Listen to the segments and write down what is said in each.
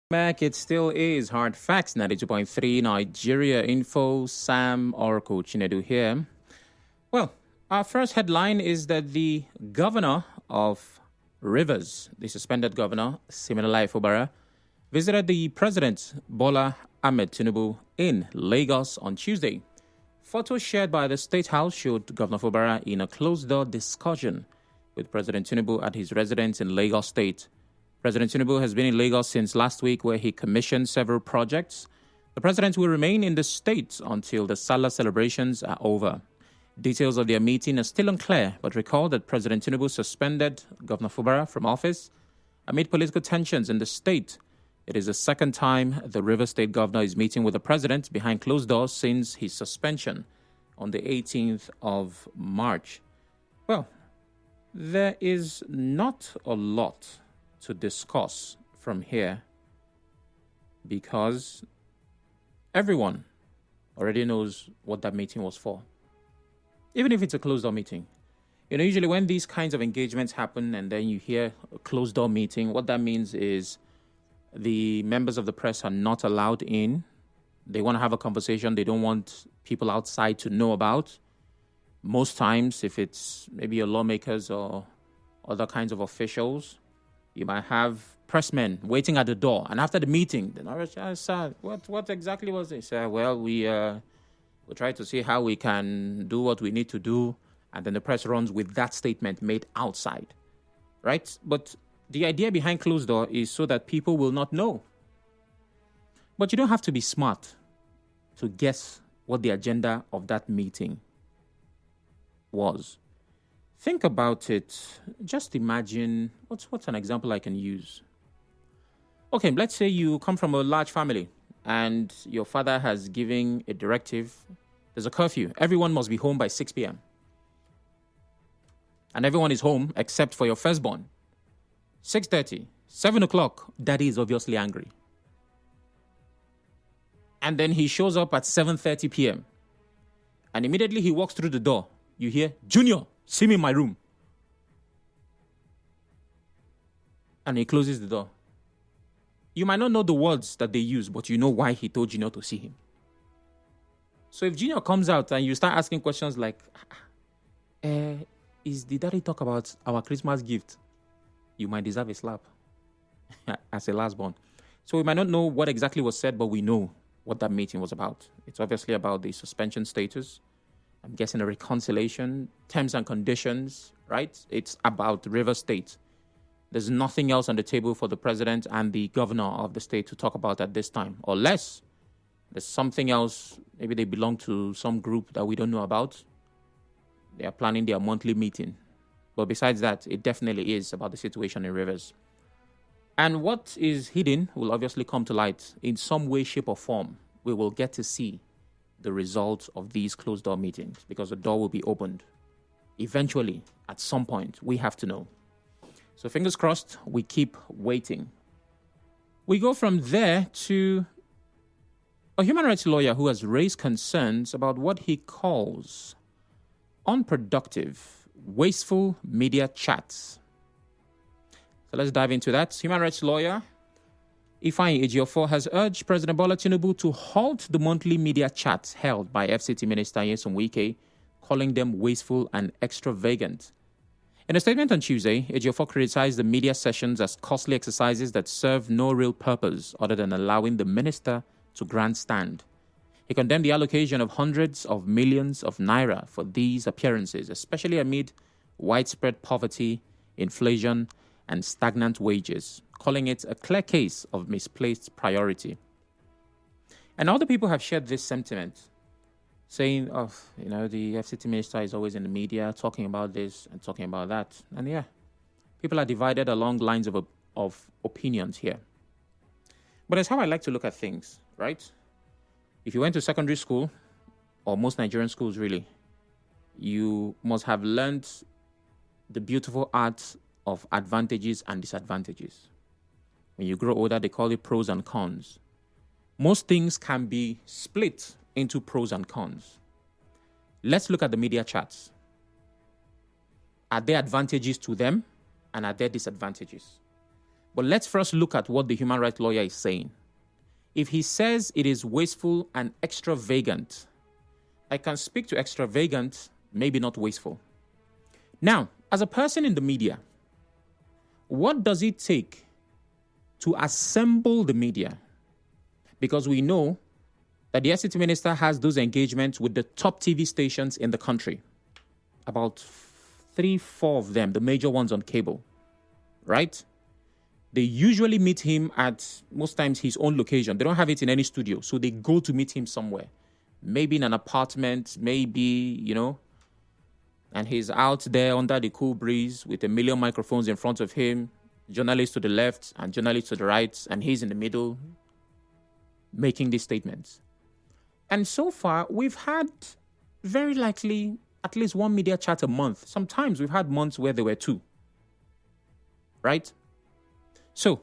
Back, it still is Hard Facts 92.3 Nigeria Info. Sam Oracle Chinedu here. Well, our first headline is that the governor of Rivers, the suspended governor, Siminalayi Fubara, visited the president, Bola Ahmed Tinubu, in Lagos on Tuesday. Photos shared by the State House showed Governor Fubara in a closed-door discussion with President Tinubu at his residence in Lagos State. President Tinubu has been in Lagos since last week, where he commissioned several projects. The president will remain in the state until the Salah celebrations are over. Details of their meeting are still unclear, but recall that President Tinubu suspended Governor Fubara from office amid political tensions in the state. It is the second time the Rivers State governor is meeting with the president behind closed doors since his suspension on the 18th of March. Well, there is not a lot to discuss from here because everyone already knows what that meeting was for. Even if it's a closed-door meeting. Usually when these kinds of engagements happen and then you hear a closed-door meeting, what that means is the members of the press are not allowed in. They want to have a conversation they don't want people outside to know about. Most times, if it's maybe your lawmakers or other kinds of officials, you might have pressmen waiting at the door. And after the meeting, the narrator said, what exactly was this? Well, we'll try to see how we can do what we need to do. And then the press runs with that statement made outside, right? But the idea behind closed door is so that people will not know. But you don't have to be smart to guess what the agenda of that meeting was. Think about it. Just imagine, what's an example I can use? Okay, let's say you come from a large family and your father has given a directive. There's a curfew. Everyone must be home by 6 p.m. And everyone is home except for your firstborn. 6:30, 7 o'clock, daddy is obviously angry. And then he shows up at 7:30 p.m. And immediately he walks through the door. You hear, "Junior, see me in my room." And he closes the door. You might not know the words that they use, but you know why he told Junior to see him. So if Junior comes out and you start asking questions like, did daddy talk about our Christmas gift? You might deserve a slap as a lastborn. So we might not know what exactly was said, but we know what that meeting was about. It's obviously about the suspension status. I'm guessing a reconciliation, terms and conditions, right? It's about River State. There's nothing else on the table for the president and the governor of the state to talk about at this time. Unless there's something else, maybe they belong to some group that we don't know about. They are planning their monthly meeting. But besides that, it definitely is about the situation in Rivers. And what is hidden will obviously come to light in some way, shape, or form. We will get to see the results of these closed-door meetings because the door will be opened. Eventually, at some point, we have to know. So fingers crossed, we keep waiting. We go from there to a human rights lawyer who has raised concerns about what he calls unproductive, wasteful media chats. So let's dive into that. Human rights lawyer Ifeanyi Ejiofor has urged President Bola Tinubu to halt the monthly media chats held by FCT Minister Nyesom Wike, calling them wasteful and extravagant. In a statement on Tuesday, Ejiofor criticized the media sessions as costly exercises that serve no real purpose other than allowing the minister to grandstand. He condemned the allocation of hundreds of millions of naira for these appearances, especially amid widespread poverty, inflation, and stagnant wages, calling it a clear case of misplaced priority. And other people have shared this sentiment, saying, the FCT minister is always in the media talking about this and talking about that. And yeah, people are divided along lines of opinions here. But that's how I like to look at things, right? If you went to secondary school, or most Nigerian schools really, you must have learned the beautiful art of advantages and disadvantages. When you grow older, they call it pros and cons. Most things can be split into pros and cons. Let's look at the media chats. Are there advantages to them and are there disadvantages? But let's first look at what the human rights lawyer is saying. If he says it is wasteful and extravagant, I can speak to extravagant, maybe not wasteful. Now, as a person in the media, what does it take to assemble the media? Because we know that the FCT minister has those engagements with the top TV stations in the country. About 3-4 of them, the major ones on cable, right? They usually meet him at, most times, his own location. They don't have it in any studio, so they go to meet him somewhere. Maybe in an apartment, maybe, and he's out there under the cool breeze with a million microphones in front of him, journalists to the left and journalists to the right, and he's in the middle making these statements. And so far, we've had very likely at least one media chat a month. Sometimes we've had months where there were 2. Right? So,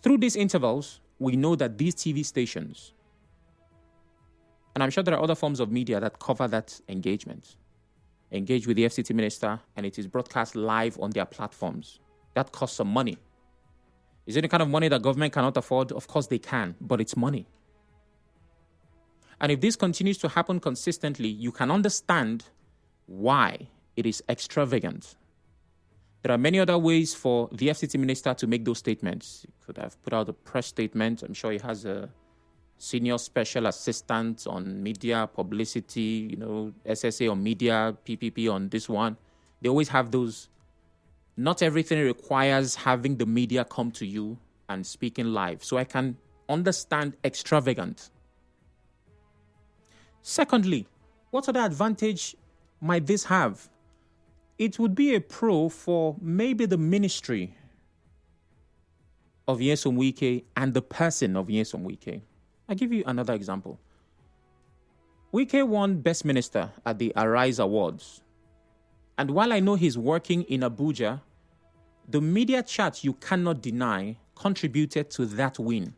through these intervals, we know that these TV stations, and I'm sure there are other forms of media that cover that engagement, engage with the FCT minister, and it is broadcast live on their platforms. That costs some money. Is it the kind of money that government cannot afford? Of course they can, but it's money. And if this continues to happen consistently, you can understand why it is extravagant. There are many other ways for the FCT minister to make those statements. He could have put out a press statement. I'm sure he has a senior special assistant on media, publicity, SSA on media, PPP on this one. They always have those. Not everything requires having the media come to you and speaking live. So I can understand extravagant. Secondly, what other advantage might this have? It would be a pro for maybe the ministry of Nyesom Wike and the person of Nyesom Wike. I'll give you another example. Wike won Best Minister at the Arise Awards. And while I know he's working in Abuja, the media chat, you cannot deny, contributed to that win.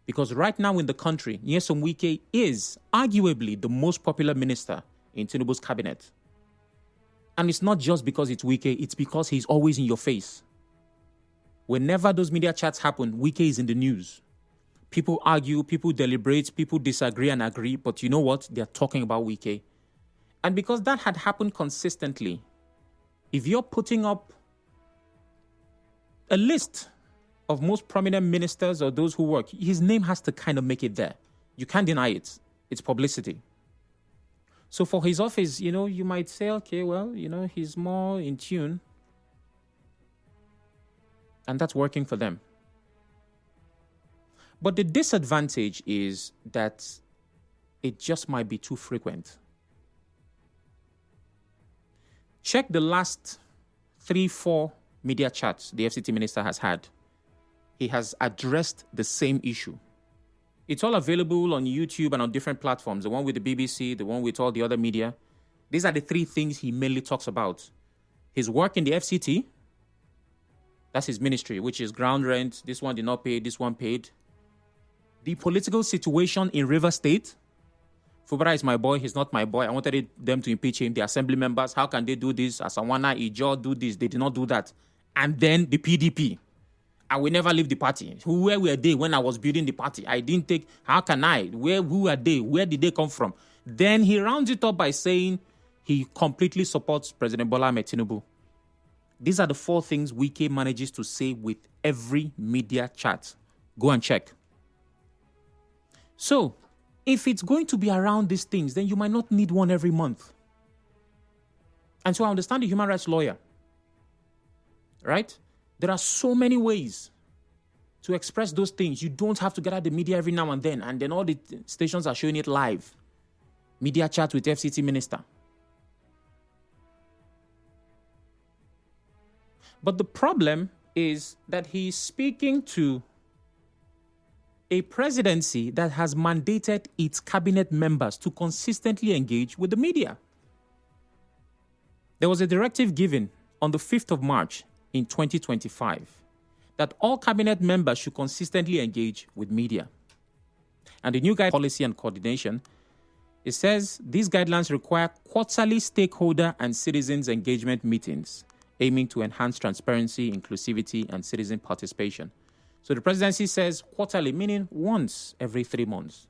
Because right now in the country, Nyesom Wike is arguably the most popular minister in Tinubu's cabinet. And it's not just because it's Wike, it's because he's always in your face. Whenever those media chats happen, Wike is in the news. People argue, people deliberate, people disagree and agree, but you know what? They're talking about Wike. And because that had happened consistently, if you're putting up a list of most prominent ministers or those who work, his name has to kind of make it there. You can't deny it. It's publicity. So for his office, you might say, okay, well, he's more in tune. And that's working for them. But the disadvantage is that it just might be too frequent. Check the last 3-4 media chats the FCT minister has had. He has addressed the same issue. It's all available on YouTube and on different platforms. The one with the BBC, the one with all the other media. These are the 3 things he mainly talks about. His work in the FCT, that's his ministry, which is ground rent. This one did not pay, this one paid. The political situation in Rivers State. Fubara is my boy, he's not my boy. I wanted them to impeach him. The assembly members, how can they do this? Asawana, Ijo do this. They did not do that. And then the PDP. I will never leave the party. Where were they when I was building the party? I didn't take, how can I? Who are they? Where did they come from? Then he rounds it up by saying he completely supports President Bola Ahmed Tinubu. These are the 4 things Wike manages to say with every media chat. Go and check. So, if it's going to be around these things, then you might not need one every month. And so I understand the human rights lawyer. Right? There are so many ways to express those things. You don't have to get out the media every now and then all the stations are showing it live. Media chat with FCT minister. But the problem is that he's speaking to a presidency that has mandated its cabinet members to consistently engage with the media. There was a directive given on the 5th of March in 2025 that all cabinet members should consistently engage with media. And the new guide policy and coordination, it says these guidelines require quarterly stakeholder and citizens engagement meetings aiming to enhance transparency, inclusivity, and citizen participation. So the presidency says quarterly, meaning once every 3 months.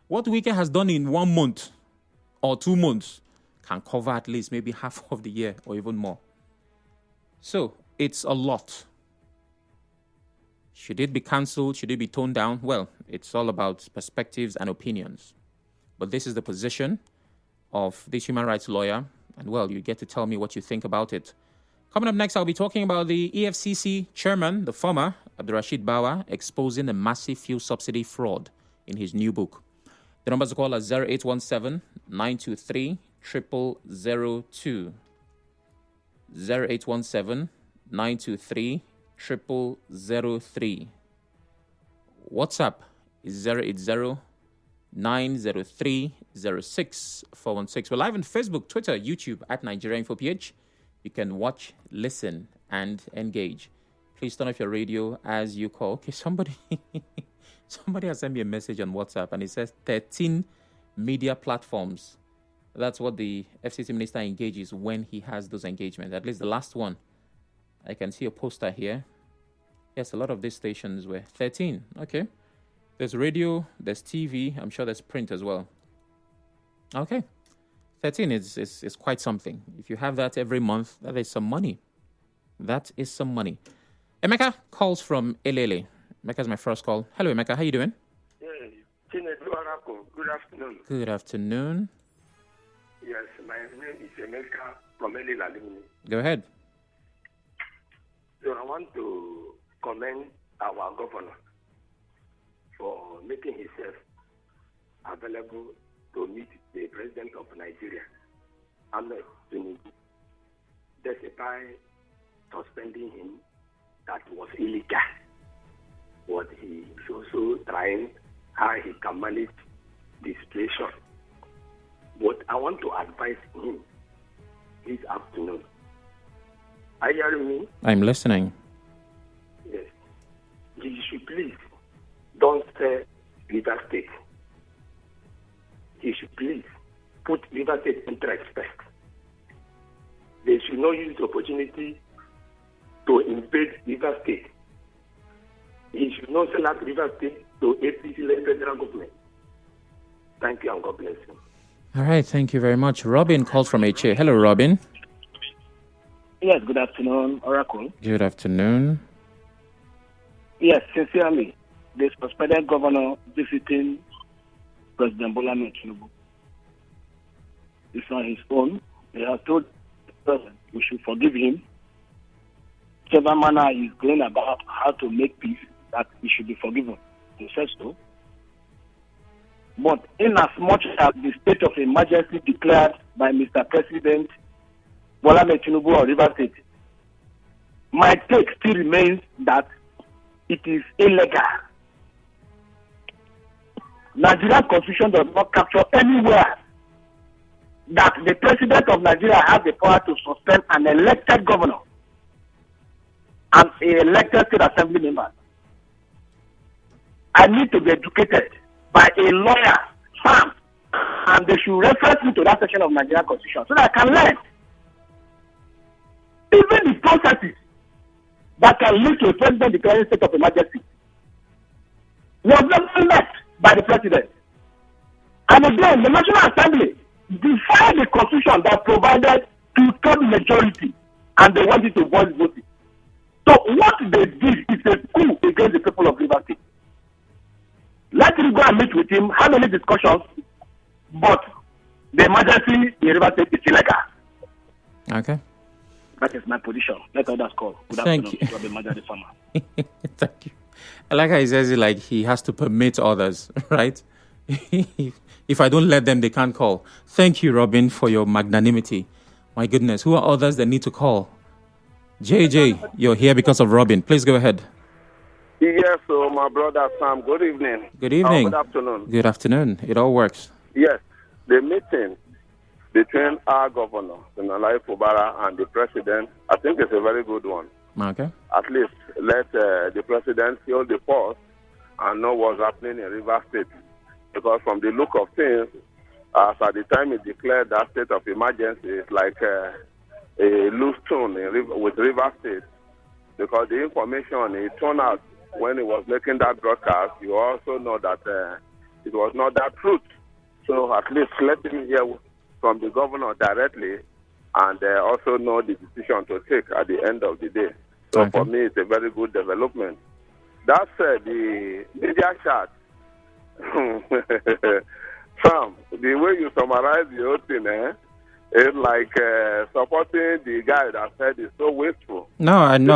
What Wike has done in 1 month or 2 months can cover at least maybe half of the year or even more. So it's a lot. Should it be cancelled? Should it be toned down? Well, it's all about perspectives and opinions. But this is the position of this human rights lawyer. And well, you get to tell me what you think about it. Coming up next, I'll be talking about the EFCC chairman, the former Abdurrashid Bawa, exposing the massive fuel subsidy fraud in his new book. The numbers to call are 0817 923 0002. 0817 923 0003. WhatsApp is 080 903 06416. We're live on Facebook, Twitter, YouTube at Nigeria Info PH. You can watch, listen, and engage. Please turn off your radio as you call. Okay, somebody has sent me a message on WhatsApp and it says 13 media platforms. That's what the FCC minister engages when he has those engagements. At least the last one. I can see a poster here. Yes, a lot of these stations were 13. Okay. There's radio, there's TV. I'm sure there's print as well. Okay. 13 is quite something. If you have that every month, that is some money. That is some money. Emeka calls from Elele. Emeka's my first call. Hello, Emeka. How you doing? Good afternoon. Good afternoon. Yes, my name is Emeka from Elele. Go ahead. So I want to commend our governor for making himself available to meet the president of Nigeria, Tinubu, despite suspending him. That was illegal. But he is also trying how he can manage the situation. But I want to advise him this afternoon. Are you hearing me? I'm listening. Yes. He should please don't say River State. He should please put River State interest first. They should not use the opportunity to invade River State. He should not sell out River State to APC-led federal government. Thank you and God bless you. All right, thank you very much. Robin calls from HA. Hello, Robin. Yes, good afternoon, Oracle. Good afternoon. Yes, sincerely, the suspended governor visiting President Bola Tinubu is on his own. He has told the president we should forgive him. Whichever manner he's going about how to make peace, that he should be forgiven. He says so. But in as much as the state of emergency declared by Mr. President Bola Tinubu or River State, my take still remains that it is illegal. Nigeria's constitution does not capture anywhere that the president of Nigeria has the power to suspend an elected governor and an elected state assembly member. I need to be educated by a lawyer, firm, and they should refer me to that section of Nigerian constitution so that I can learn. Even the processes that can lead to a president declaring state of emergency was never met by the president. And again, the National Assembly defied the constitution that provided two-thirds majority, and they wanted to voice voting. So what they did is a coup against the people of River State. Let him go and meet with him, have many discussions, but the emergency in River State is illegal. Okay. That is my position. Let others call. Good Thank you. Farmer. Thank you. I like how he says it like he has to permit others, right? If I don't let them, they can't call. Thank you, Robin, for your magnanimity. My goodness, who are others that need to call? JJ, you're here because of Robin. Please go ahead. Yes, so my brother Sam, good evening. Good evening. Good afternoon. Good afternoon. It all works. Yes, the meeting between our governor, Fubara, and the president, I think it's a very good one. Okay. At least let the president feel the pulse and know what's happening in River State. Because from the look of things, as at the time he declared that state of emergency, it's like a loose tone with River State, because the information it turned out when he was making that broadcast, you also know that it was not that truth. So at least let him hear from the governor directly, and also know the decision to take at the end of the day. So for me, it's a very good development. That said, the media chat, Sam, the way you summarize the whole thing, it's like supporting the guy that said it's so wasteful. No, JJ,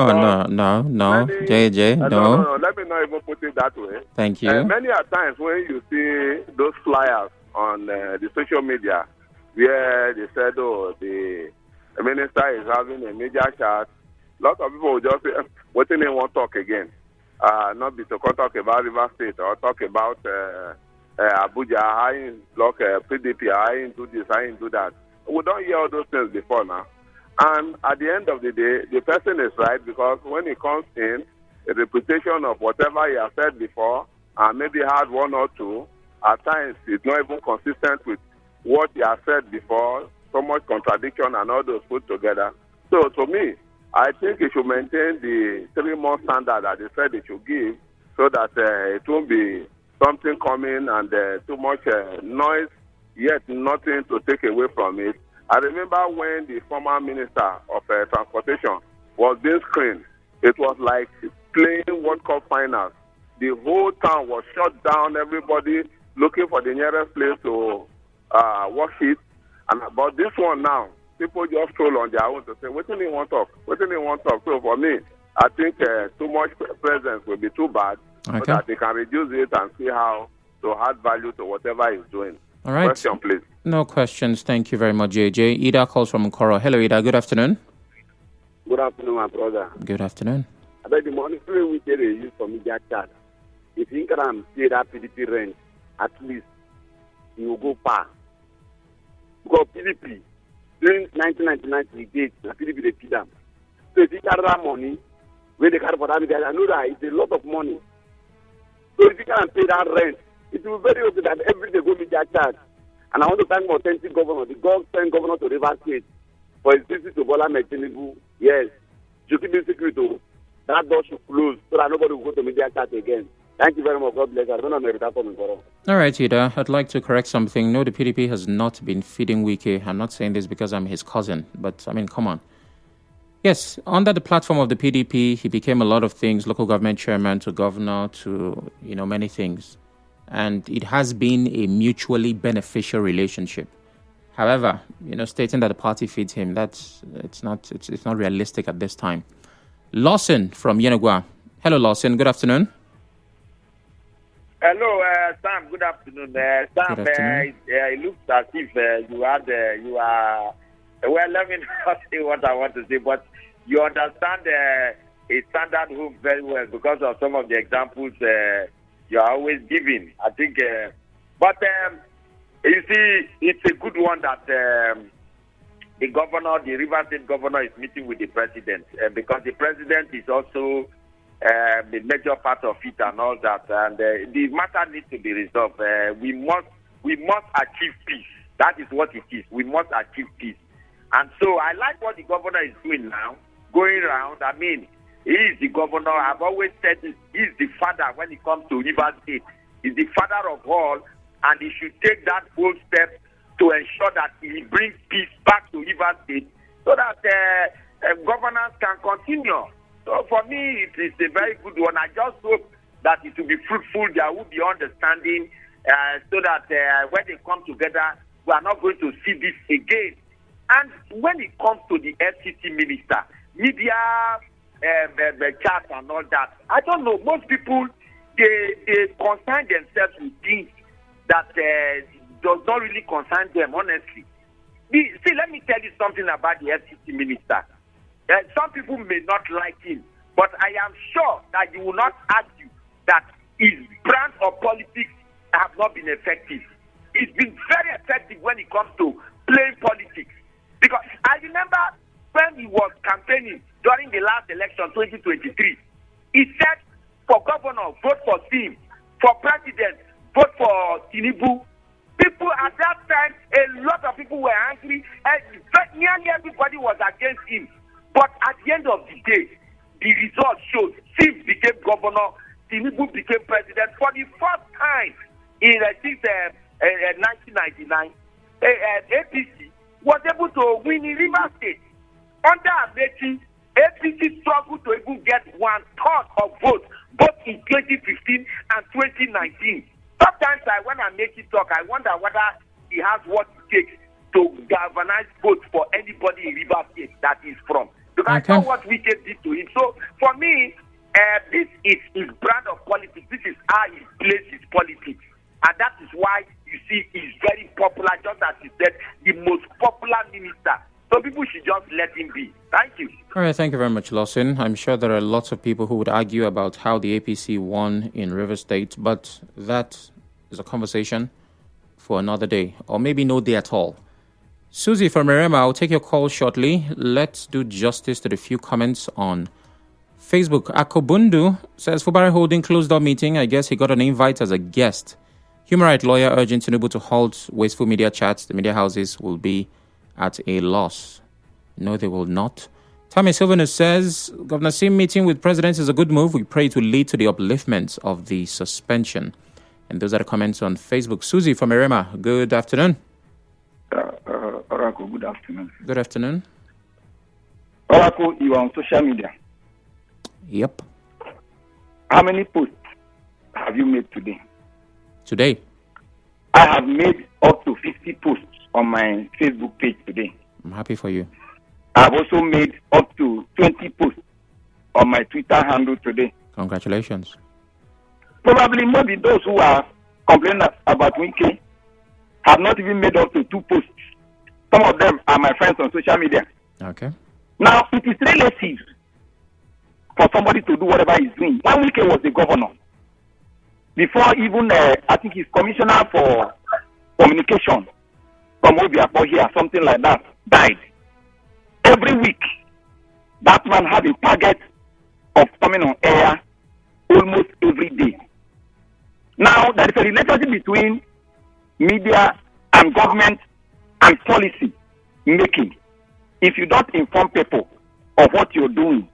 no. No, let me not even put it that way. Thank you. Many a times when you see those flyers on the social media where they said, oh, the minister is having a media chat, lots of people will just say, what do they want to talk again? Not be to talk about River State or talk about Abuja, I block PDP, I do this, I do that. We don't hear all those things before now. And at the end of the day, the person is right, because when he comes in, the reputation of whatever he has said before, and maybe had one or two, at times it's not even consistent with what he has said before, so much contradiction and all those put together. So to me, I think he should maintain the 3-month standard that they said he should give, so that it won't be something coming and too much noise, yet nothing to take away from it. I remember when the former minister of transportation was being screened, it was like playing World Cup finals. The whole town was shut down, everybody looking for the nearest place to watch it. And about this one now, people just stroll on their own to say, what do they want to talk? What do they want to talk? So for me, I think too much presence will be too bad, so that they can reduce it and see how to add value to whatever he's doing. All right. Question, please. No questions. Thank you very much, JJ. Ida calls from Nkoro. Hello, Ida. Good afternoon. Good afternoon, my brother. Good afternoon. About the money we get use for media chat. If you can pay that PDP rent, at least you will go far. Because PDP, during 1999 to the date, the PDP they pay them. So if you carry that money, when they carry for that, I know that it's a lot of money. So if you can pay that rent, it will be very okay that every day go media chat. And I want to thank my authentic governor, the God-sent governor to River State, for his visit to Bawa Tinubu. Yes, you keep it secret. That door should close so that nobody will go to media chat again. Thank you very much. God bless. I don't know. All right, Ida. I'd like to correct something. No, the PDP has not been feeding Wike. I'm not saying this because I'm his cousin, but I mean, come on. Yes, under the platform of the PDP, he became a lot of things, local government chairman to governor to, many things. And it has been a mutually beneficial relationship. However, stating that the party feeds him, it's not realistic at this time. Lawson from Yenagua. Hello, Lawson. Good afternoon. Hello, Sam. Good afternoon. Sam, Good afternoon. It looks as if you are. Well, let me not say what I want to say, but you understand a standard home very well because of some of the examples you are always giving. I think, but you see, it's a good one that the River State governor, is meeting with the president because the president is also the major part of it and all that, and the matter needs to be resolved. We must achieve peace. That is what it is. We must achieve peace. And so I like what the governor is doing now, going around. I mean, he is the governor. I've always said this. He is the father when it comes to River State. He's the father of all, and he should take that bold step to ensure that he brings peace back to River State so that governance can continue. So for me, it is a very good one. I just hope that it will be fruitful. There will be understanding so that when they come together, we are not going to see this again. And when it comes to the FCC minister, media chat and all that, I don't know. Most people, they concern themselves with things that does not really concern them, honestly. See, let me tell you something about the FCC minister. Some people may not like him, but I am sure that you will not argue that his brand of politics have not been effective. It's been very effective when it comes to playing politics. Because I remember when he was campaigning during the last election, 2023, he said, for governor, vote for him. For president, vote for Tinubu. People at that time, a lot of people were angry. And nearly everybody was against him. But at the end of the day, the result showed Steve became governor, Tinubu became president for the first time in 1999. APC was able to win in Rivers State. Under Amechi, APC struggled to even get 1/3 of votes, both in 2015 and 2019. Sometimes when Amechi talk, I wonder whether he has what it takes to galvanize votes for anybody in Rivers State that he's from. Because I know what Wike did to him. So for me, this is his brand of politics. This is how he plays his politics. And that is why you see he's very popular, just as he said, the most popular minister. So people should just let him be. Thank you. All right, thank you very much, Lawson. I'm sure there are lots of people who would argue about how the APC won in River State, but that is a conversation for another day, or maybe no day at all. Susie from Irema, I'll take your call shortly. Let's do justice to the few comments on Facebook. Akobundu says, Fubara holding closed-door meeting. I guess he got an invite as a guest. Human rights lawyer urging Tinubu to halt wasteful media chats. The media houses will be at a loss. No, they will not. Tammy Sylvanus says, Governor Sim meeting with president is a good move. We pray it will lead to the upliftment of the suspension. And those are the comments on Facebook. Susie from Irema, good afternoon. Oracle, good afternoon. Good afternoon. Oracle, you are on social media. Yep. How many posts have you made today? Today? I have made up to 50 posts on my Facebook page today. I'm happy for you. I've also made up to 20 posts on my Twitter handle today. Congratulations. Probably maybe those who are complaining about Wike have not even made up to 2 posts. Some of them are my friends on social media. Okay. Now, it is relative for somebody to do whatever he's doing. When Wike was the governor, before even, I think he's commissioner for communication from Obiapo here, something like that, died. Every week, that man had a target of coming on air almost every day. Now, there is a relationship between media and government and policy making. If you don't inform people of what you're doing,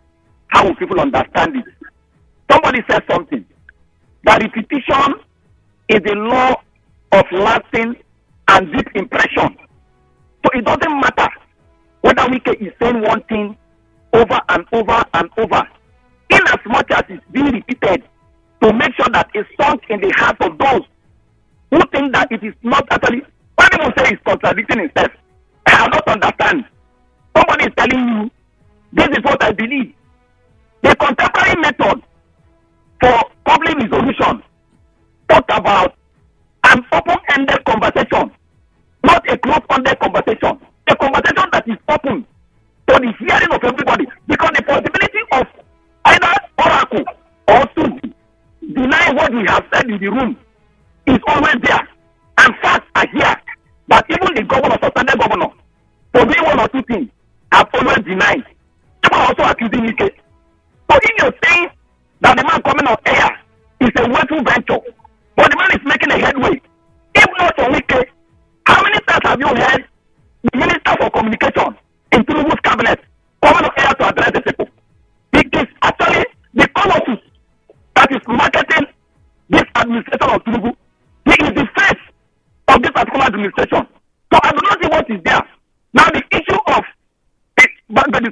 how will people understand it? Somebody said something, that repetition is the law of lasting and deep impression. So it doesn't matter whether Wike is saying one thing over and over and over, in as much as it's being repeated, to make sure that it's sunk in the hearts of those who think that it is not actually. When people say it's contradicting itself, I don't understand. Somebody is telling you, this is what I believe. The contemporary method for public resolution talk about an open-ended conversation, not a closed-ended conversation. A conversation that is open to the hearing of everybody, because the possibility of either Oracle or Subsidy denying what we have said in the room is always there. And facts are here that even the governor, suspended governor, for doing one or two things, have always denied. People are also accusing Wike. So if you're saying that the man coming on air is a wasteful venture, but the man is making a headway, if not for Wike, how many times have you heard the Minister for Communication in Tinubu's cabinet coming on air to address the people? It is actually the Colossus that is marketing this administration of Tinubu. He is the face of this particular administration. So I do not see what is there. Now the issue of the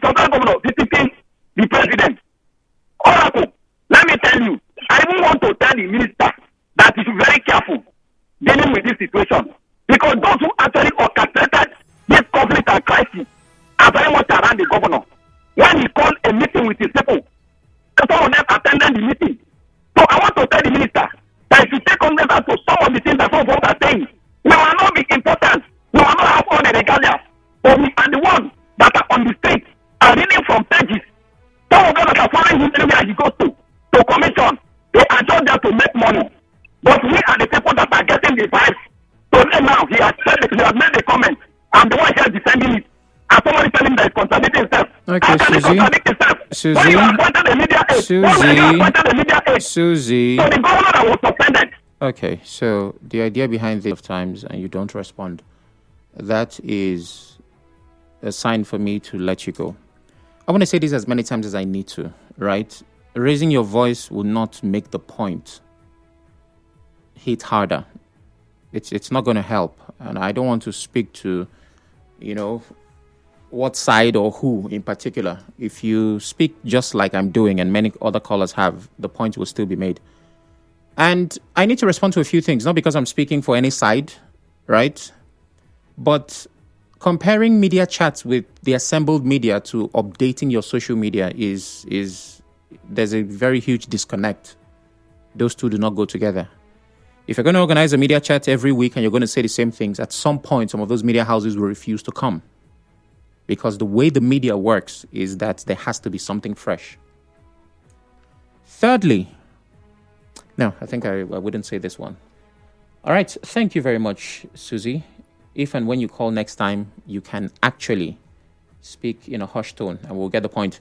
central governor visiting the president. Oracle, let me tell you, I even want to tell the minister that he should be very careful dealing with this situation. Because those who actually orchestrated this conflict and crisis are very much around the governor. When he called a meeting with his people, some of them attended the meeting. So I want to tell the minister that he should take cognizance to some of the things that some of us are saying. We will not be important. We will not have all the regalia. But we are the ones that are on the street and reading from pages. Some of them that are following him anywhere he goes to commission. They are just there to make money. But we are the people that are getting the vibes. So now he has made the comment. I'm the one here defending it. And somebody telling him that it's contradicting himself. Okay, Susie. So the governor that was suspended. Okay, so the idea behind this of times and you don't respond, that is a sign for me to let you go. I want to say this as many times as I need to, right? Raising your voice will not make the point hit harder. It's not going to help. And I don't want to speak to, what side or who in particular. If you speak just like I'm doing and many other callers have, the point will still be made. And I need to respond to a few things, not because I'm speaking for any side, right? But comparing media chats with the assembled media to updating your social media is there's a very huge disconnect. Those two do not go together. If you're going to organize a media chat every week and you're going to say the same things, at some point, some of those media houses will refuse to come. Because the way the media works is that there has to be something fresh. Thirdly, no, I think I wouldn't say this one. All right. Thank you very much, Susie. If and when you call next time, you can actually speak in a hushed tone and we'll get the point.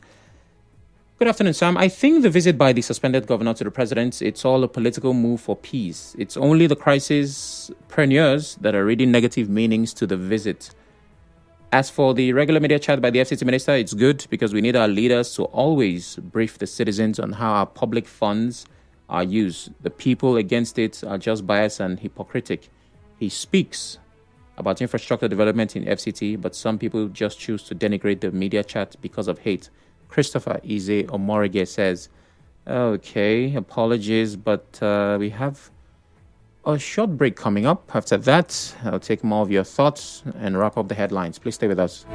Good afternoon, Sam. I think the visit by the suspended governor to the president, it's all a political move for peace. It's only the crisis-preneurs that are reading negative meanings to the visit. As for the regular media chat by the FCC minister, it's good because we need our leaders to always brief the citizens on how our public funds are used. The people against it are just biased and hypocritic. He speaks about infrastructure development in FCT, but some people just choose to denigrate the media chat because of hate. Christopher Ize Omorige says, okay, apologies, but we have a short break coming up. After that, I'll take more of your thoughts and wrap up the headlines. Please stay with us.